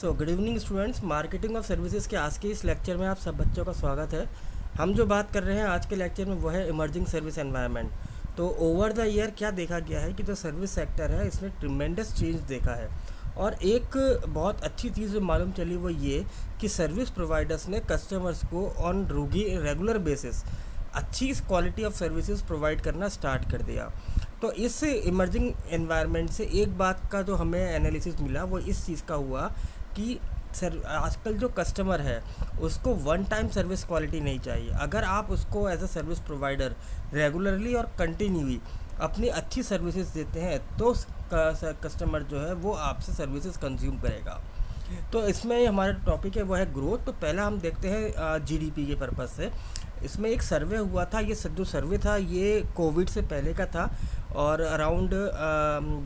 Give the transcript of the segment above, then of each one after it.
Good evening students. Marketing of services के आज के इस लेक्चर में आप सब बच्चों का स्वागत है। हम जो बात कर रहे हैं आज के लेक्चर में वो है इमर्जिंग सर्विस एनवायरनमेंट। तो ओवर द ईयर क्या देखा गया है कि जो सर्विस सेक्टर है इसने ट्रिमेंडस चेंज देखा है। और एक बहुत अच्छी चीज़ जो मालूम चली वो ये कि सर्विस प्रोवाइडर्स ने कस्टमर्स को ऑन रेगुलर बेसिस अच्छी क्वालिटी ऑफ सर्विसेज प्रोवाइड करना स्टार्ट कर दिया। तो इस इमर्जिंग एनवायरनमेंट से एक बात का जो हमें एनालिसिस मिला वो इस चीज़ का हुआ कि सर आजकल जो कस्टमर है उसको वन टाइम सर्विस क्वालिटी नहीं चाहिए। अगर आप उसको as a service provider regularly और कंटिन्यूली अपनी अच्छी सर्विसेज देते हैं तो कस्टमर जो है वो आपसे सर्विसेज कंज्यूम करेगा। तो इसमें हमारा टॉपिक है वो है ग्रोथ। तो पहला हम देखते हैं जीडीपी के पर्पज़ से। इसमें एक सर्वे हुआ था, ये जो सर्वे था ये कोविड से पहले का था और अराउंड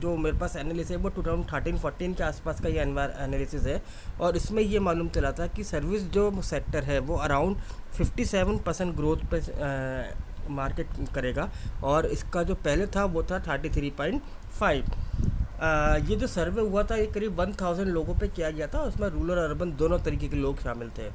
जो मेरे पास एनालिसिस है वो 2013-14 के आसपास का ये एनालिसिस है। और इसमें ये मालूम चला था कि सर्विस जो सेक्टर है वो अराउंड 57% ग्रोथ पे मार्केट करेगा और इसका जो पहले था वो था 33.5। ये जो सर्वे हुआ था ये करीब 1000 लोगों पे किया गया था। उसमें रूरल और अर्बन दोनों तरीके के लोग शामिल थे।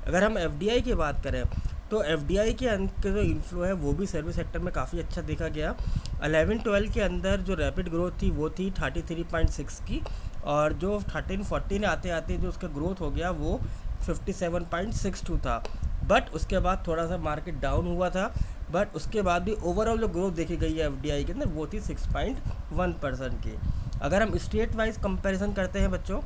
अगर हम एफडीआई की बात करें तो एफडीआई के जो इन्फ्लो है वो भी सर्विस सेक्टर में काफ़ी अच्छा देखा गया। 11-12 के अंदर जो रैपिड ग्रोथ थी वो थी 33.6 की और जो 13-14 आते आते जो उसका ग्रोथ हो गया वो 57.62 था। बट उसके बाद थोड़ा सा मार्केट डाउन हुआ था। बट उसके बाद भी ओवरऑल जो ग्रोथ देखी गई है एफडीआई के अंदर वो थी 6.1% की। अगर हम स्टेट वाइज कंपैरिजन करते हैं बच्चों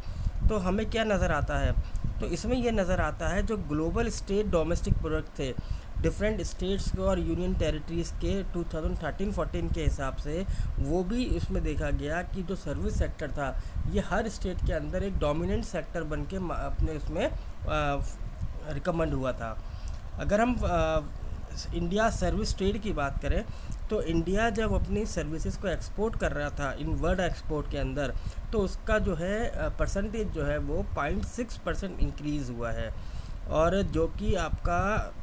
तो हमें क्या नज़र आता है, तो इसमें यह नज़र आता है जो ग्लोबल स्टेट डोमेस्टिक प्रोडक्ट थे डिफरेंट स्टेट्स और यूनियन टेरिटरीज़ के 2013-14 के हिसाब से वो भी इसमें देखा गया कि जो सर्विस सेक्टर था ये हर स्टेट के अंदर एक डोमिनेंट सेक्टर बन के अपने उसमें रिकमेंड हुआ था। अगर हम इंडिया सर्विस ट्रेड की बात करें तो इंडिया जब अपनी सर्विसेज को एक्सपोर्ट कर रहा था इन वर्ल्ड एक्सपोर्ट के अंदर तो उसका जो है परसेंटेज जो है वो 0.6% इंक्रीज़ हुआ है। और जो कि आपका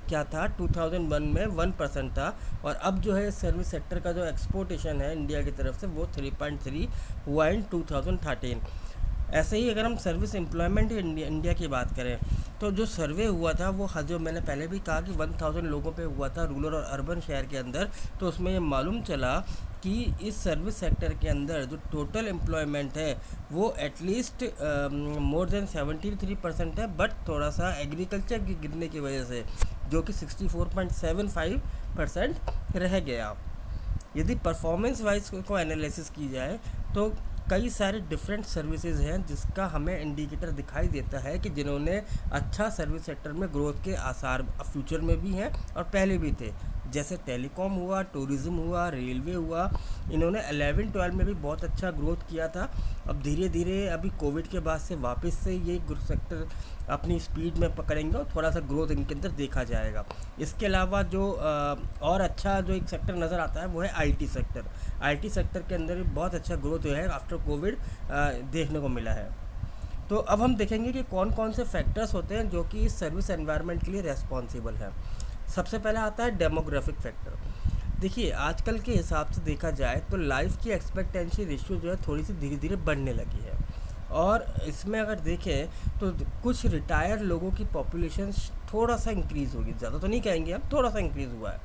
क्या था 2001 में 1% था और अब जो है सर्विस सेक्टर का जो एक्सपोर्टेशन है इंडिया की तरफ से वो 3.3 हुआ इन 2013। ऐसे ही अगर हम सर्विस एम्प्लॉयमेंट इंडिया की बात करें तो जो सर्वे हुआ था वो जो मैंने पहले भी कहा कि 1000 लोगों पे हुआ था रूरल और अर्बन शहर के अंदर। तो उसमें ये मालूम चला कि इस सर्विस सेक्टर के अंदर जो टोटल एम्प्लॉयमेंट है वो एटलीस्ट मोर देन 73% है। बट थोड़ा सा एग्रीकल्चर की गिरने की वजह से जो कि 64.75% रह गया। यदि परफॉर्मेंस वाइज को एनालिसिस की जाए तो कई सारे डिफरेंट सर्विसेज हैं जिसका हमें इंडिकेटर दिखाई देता है कि जिन्होंने अच्छा सर्विस सेक्टर में ग्रोथ के आसार फ्यूचर में भी हैं और पहले भी थे, जैसे टेलीकॉम हुआ, टूरिज़्म हुआ, रेलवे हुआ। इन्होंने 11-12 में भी बहुत अच्छा ग्रोथ किया था। अब धीरे धीरे अभी कोविड के बाद से वापस से ये सेक्टर अपनी स्पीड में पकड़ेंगे और थोड़ा सा ग्रोथ इनके अंदर देखा जाएगा। इसके अलावा जो और अच्छा जो एक सेक्टर नज़र आता है वो है आईटी सेक्टर। आईटी सेक्टर के अंदर भी बहुत अच्छा ग्रोथ जो है आफ्टर कोविड देखने को मिला है। तो अब हम देखेंगे कि कौन कौन से फैक्टर्स होते हैं जो कि इस सर्विस एनवायरनमेंट के लिए रेस्पॉन्सिबल है। सबसे पहला आता है डेमोग्राफिक फैक्टर। देखिए आजकल के हिसाब से देखा जाए तो लाइफ की एक्सपेक्टेंसी रेशियो जो है थोड़ी सी धीरे धीरे बढ़ने लगी है और इसमें अगर देखें तो कुछ रिटायर लोगों की पॉपुलेशन थोड़ा सा इंक्रीज़ होगी, ज़्यादा तो नहीं कहेंगे हम, थोड़ा सा इंक्रीज़ हुआ है।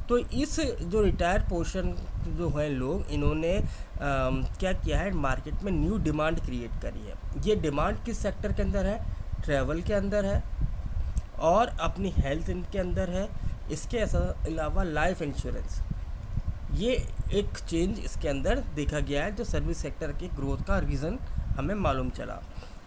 तो इस जो रिटायर पोर्शन जो हैं लोग इन्होंने क्या किया है मार्केट में न्यू डिमांड क्रिएट करी है। ये डिमांड किस सेक्टर के अंदर है? ट्रैवल के अंदर है और अपनी हेल्थ के अंदर है। इसके अलावा लाइफ इंश्योरेंस, ये एक चेंज इसके अंदर देखा गया है जो सर्विस सेक्टर के ग्रोथ का रीज़न हमें मालूम चला।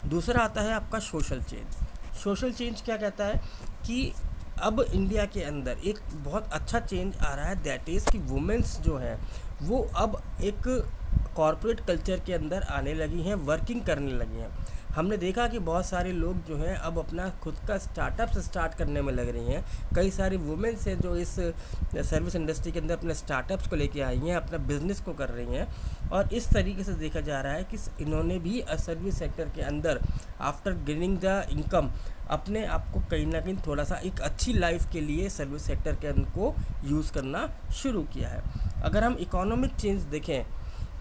दूसरा आता है आपका सोशल चेंज। सोशल चेंज क्या कहता है कि अब इंडिया के अंदर एक बहुत अच्छा चेंज आ रहा है, दैट इज़ कि वुमेंस जो हैं वो अब एक कॉरपोरेट कल्चर के अंदर आने लगी हैं, वर्किंग करने लगी हैं। हमने देखा कि बहुत सारे लोग जो हैं अब अपना खुद का स्टार्टअप स्टार्ट करने में लग रही हैं। कई सारी वुमेन्स हैं जो इस सर्विस इंडस्ट्री के अंदर अपने स्टार्टअप्स को लेके आई हैं, अपना बिजनेस को कर रही हैं। और इस तरीके से देखा जा रहा है कि इन्होंने भी सर्विस सेक्टर के अंदर आफ्टर गेनिंग द इनकम अपने आप को कहीं ना कहीं थोड़ा सा एक अच्छी लाइफ के लिए सर्विस सेक्टर के अंदर को यूज़ करना शुरू किया है। अगर हम इकोनॉमिक चेंज देखें,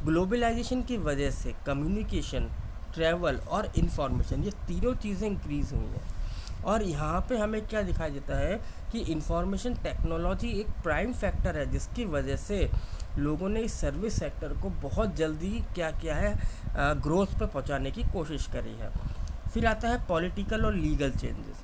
ग्लोबलाइजेशन की वजह से कम्युनिकेशन ट्रैवल और इंफॉर्मेशन, ये तीनों चीज़ें इंक्रीज़ हुई हैं। और यहाँ पे हमें क्या दिखाई देता है कि इंफॉर्मेशन टेक्नोलॉजी एक प्राइम फैक्टर है जिसकी वजह से लोगों ने इस सर्विस सेक्टर को बहुत जल्दी क्या किया है, ग्रोथ पे पहुँचाने की कोशिश करी है। फिर आता है पॉलिटिकल और लीगल चेंजेस।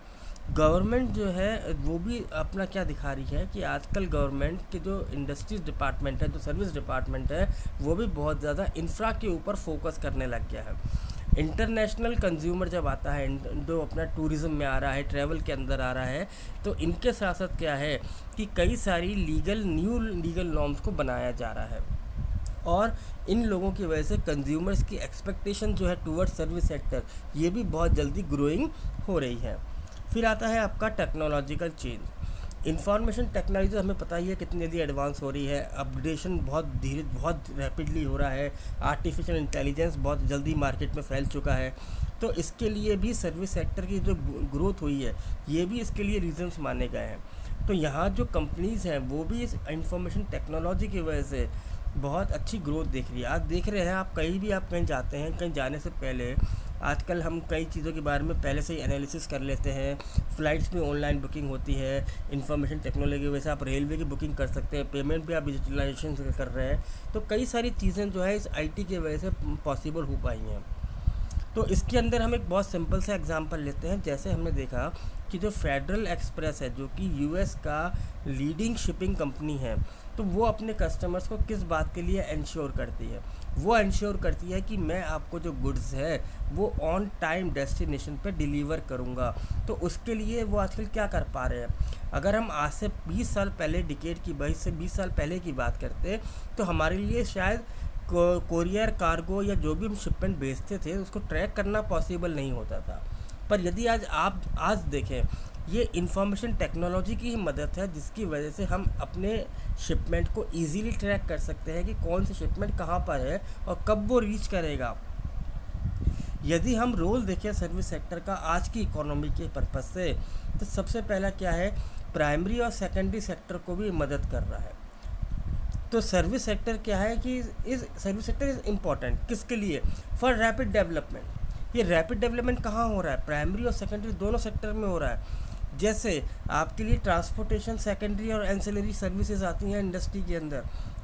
गवर्नमेंट जो है वो भी अपना क्या दिखा रही है कि आजकल गवर्नमेंट के जो इंडस्ट्रीज डिपार्टमेंट है, जो सर्विस डिपार्टमेंट है, वो भी बहुत ज़्यादा इंफ्रा के ऊपर फोकस करने लग गया है। इंटरनेशनल कंज्यूमर जब आता है, जो अपना टूरिज़्म में आ रहा है, ट्रैवल के अंदर आ रहा है, तो इनके साथ साथ क्या है कि कई सारी न्यू लीगल नॉर्म्स को बनाया जा रहा है। और इन लोगों की वजह से कंज्यूमर्स की एक्सपेक्टेशन जो है टूवर्ड सर्विस सेक्टर, ये भी बहुत जल्दी ग्रोइंग हो रही है। फिर आता है आपका टेक्नोलॉजिकल चेंज। इंफॉर्मेशन टेक्नोलॉजी हमें पता ही है कितनी जल्दी एडवांस हो रही है, अपग्रेडेशन बहुत रैपिडली हो रहा है, आर्टिफिशियल इंटेलिजेंस बहुत जल्दी मार्केट में फैल चुका है। तो इसके लिए भी सर्विस सेक्टर की जो ग्रोथ हुई है, ये भी इसके लिए रीजंस माने गए हैं। तो यहाँ जो कंपनीज़ हैं वो भी इस इंफॉर्मेशन टेक्नोलॉजी की वजह से बहुत अच्छी ग्रोथ देख रही है। आज देख रहे हैं आप कहीं जाते हैं, कहीं जाने से पहले आजकल हम कई चीज़ों के बारे में पहले से ही एनालिसिस कर लेते हैं। फ़्लाइट्स में ऑनलाइन बुकिंग होती है, इंफॉर्मेशन टेक्नोलॉजी की वजह से आप रेलवे की बुकिंग कर सकते हैं, पेमेंट भी आप डिजिटलाइजेशन से कर रहे हैं। तो कई सारी चीज़ें जो है इस आईटी की वजह से पॉसिबल हो पाई हैं। तो इसके अंदर हम एक बहुत सिंपल सा एग्जांपल लेते हैं। जैसे हमने देखा कि जो फेडरल एक्सप्रेस है, जो कि यूएस का लीडिंग शिपिंग कंपनी है, तो वो अपने कस्टमर्स को किस बात के लिए इंश्योर करती है, वो इंश्योर करती है कि मैं आपको जो गुड्स है वो ऑन टाइम डेस्टिनेशन पे डिलीवर करूँगा। तो उसके लिए वो आजकल क्या कर पा रहे हैं, अगर हम आज से 20 साल पहले, डिकेड की 22 से 20 साल पहले की बात करते, तो हमारे लिए शायद कोरियर, कार्गो या जो भी हम शिपमेंट भेजते थे उसको ट्रैक करना पॉसिबल नहीं होता था। पर यदि आज देखें, ये इंफॉर्मेशन टेक्नोलॉजी की ही मदद है जिसकी वजह से हम अपने शिपमेंट को इजीली ट्रैक कर सकते हैं कि कौन सी शिपमेंट कहाँ पर है और कब वो रीच करेगा। यदि हम रोल देखें सर्विस सेक्टर का आज की इकोनॉमी के पर्पज़ से, तो सबसे पहला क्या है, प्राइमरी और सेकेंडरी सेक्टर को भी मदद कर रहा है। तो सर्विस सेक्टर क्या है कि इस सर्विस सेक्टर इज़ इम्पॉर्टेंट किसके लिए, फॉर रैपिड डेवलपमेंट। ये रैपिड डेवलपमेंट कहाँ हो रहा है, प्राइमरी और सेकेंडरी दोनों सेक्टर में हो रहा है। जैसे आपके लिए ट्रांसपोर्टेशन सेकेंडरी और एंसिलरी सर्विसेज आती हैं इंडस्ट्री के अंदर,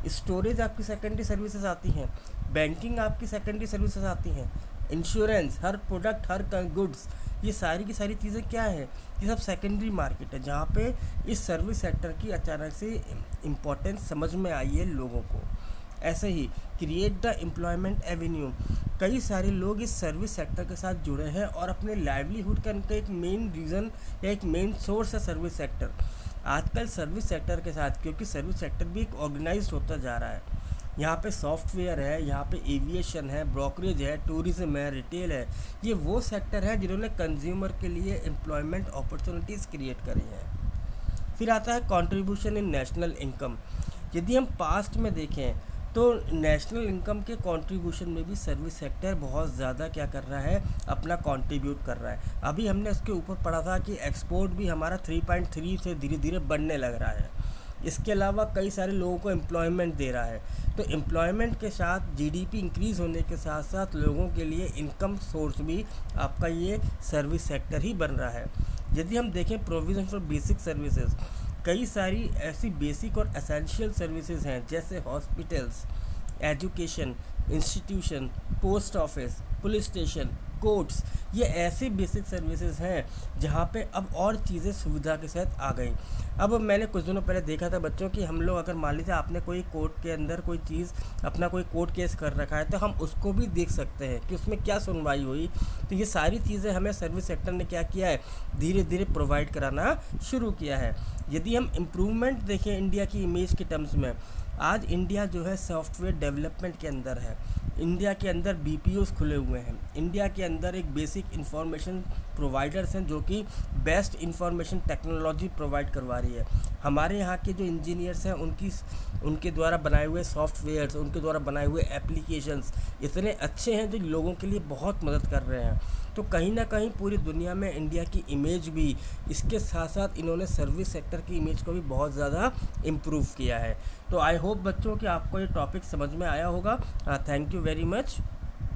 स्टोरेज आपकी सेकेंडरी सर्विसेज आती हैं, बैंकिंग आपकी सेकेंडरी सर्विसेज आती हैं, इंश्योरेंस, हर प्रोडक्ट, हर गुड्स, ये सारी की सारी चीज़ें क्या है, ये सब सेकेंडरी मार्केट है जहाँ पे इस सर्विस सेक्टर की अचानक से इम्पोर्टेंस समझ में आई है लोगों को। ऐसे ही क्रिएट द एम्प्लॉयमेंट एवेन्यू, कई सारे लोग इस सर्विस सेक्टर के साथ जुड़े हैं और अपने लाइवलीहुड का इनका एक मेन रीज़न या एक मेन सोर्स है सर्विस सेक्टर। आजकल सर्विस सेक्टर के साथ, क्योंकि सर्विस सेक्टर भी एक ऑर्गेनाइज्ड होता जा रहा है, यहाँ पे सॉफ्टवेयर है, यहाँ पे एविएशन है, ब्रोकरेज है, टूरिज़्म है, रिटेल है, ये वो सेक्टर है जिन्होंने कंज्यूमर के लिए एम्प्लॉयमेंट अपॉर्चुनिटीज़ क्रिएट करी हैं। फिर आता है कंट्रीब्यूशन इन नेशनल इनकम। यदि हम पास्ट में देखें तो नेशनल इनकम के कंट्रीब्यूशन में भी सर्विस सेक्टर बहुत ज़्यादा क्या कर रहा है, अपना कंट्रीब्यूट कर रहा है। अभी हमने उसके ऊपर पढ़ा था कि एक्सपोर्ट भी हमारा 3.3 से धीरे धीरे बढ़ने लग रहा है। इसके अलावा कई सारे लोगों को एम्प्लॉयमेंट दे रहा है। तो एम्प्लॉयमेंट के साथ जीडीपी इंक्रीज़ होने के साथ साथ लोगों के लिए इनकम सोर्स भी आपका ये सर्विस सेक्टर ही बन रहा है। यदि हम देखें प्रोविज़न फॉर बेसिक सर्विसेज, कई सारी ऐसी बेसिक और एसेंशियल सर्विसेज हैं जैसे hospitals, education institution, post office, police station, courts, ये ऐसे बेसिक सर्विसेज हैं जहाँ पे अब और चीज़ें सुविधा के साथ आ गई। अब मैंने कुछ दिनों पहले देखा था बच्चों कि हम लोग अगर मान लीजिए आपने कोई कोर्ट के अंदर कोई चीज़, अपना कोई कोर्ट केस कर रखा है, तो हम उसको भी देख सकते हैं कि उसमें क्या सुनवाई हुई। तो ये सारी चीज़ें हमें सर्विस सेक्टर ने क्या किया है, धीरे धीरे प्रोवाइड कराना शुरू किया है। यदि हम इम्प्रूवमेंट देखें इंडिया की इमेज के टर्म्स में, आज इंडिया जो है सॉफ्टवेयर डेवलपमेंट के अंदर है, इंडिया के अंदर बीपीओस खुले हुए हैं, इंडिया के अंदर एक बेसिक इंफॉर्मेशन प्रोवाइडर्स हैं जो कि बेस्ट इंफॉर्मेशन टेक्नोलॉजी प्रोवाइड करवा रही है। हमारे यहाँ के जो इंजीनियर्स हैं उनके द्वारा बनाए हुए सॉफ्टवेयर्स, उनके द्वारा बनाए हुए एप्लीकेशंस इतने अच्छे हैं जो लोगों के लिए बहुत मदद कर रहे हैं। तो कहीं ना कहीं पूरी दुनिया में इंडिया की इमेज भी, इसके साथ साथ इन्होंने सर्विस सेक्टर की इमेज को भी बहुत ज़्यादा इम्प्रूव किया है। तो आई होप बच्चों कि आपको ये टॉपिक समझ में आया होगा। Thank you very much.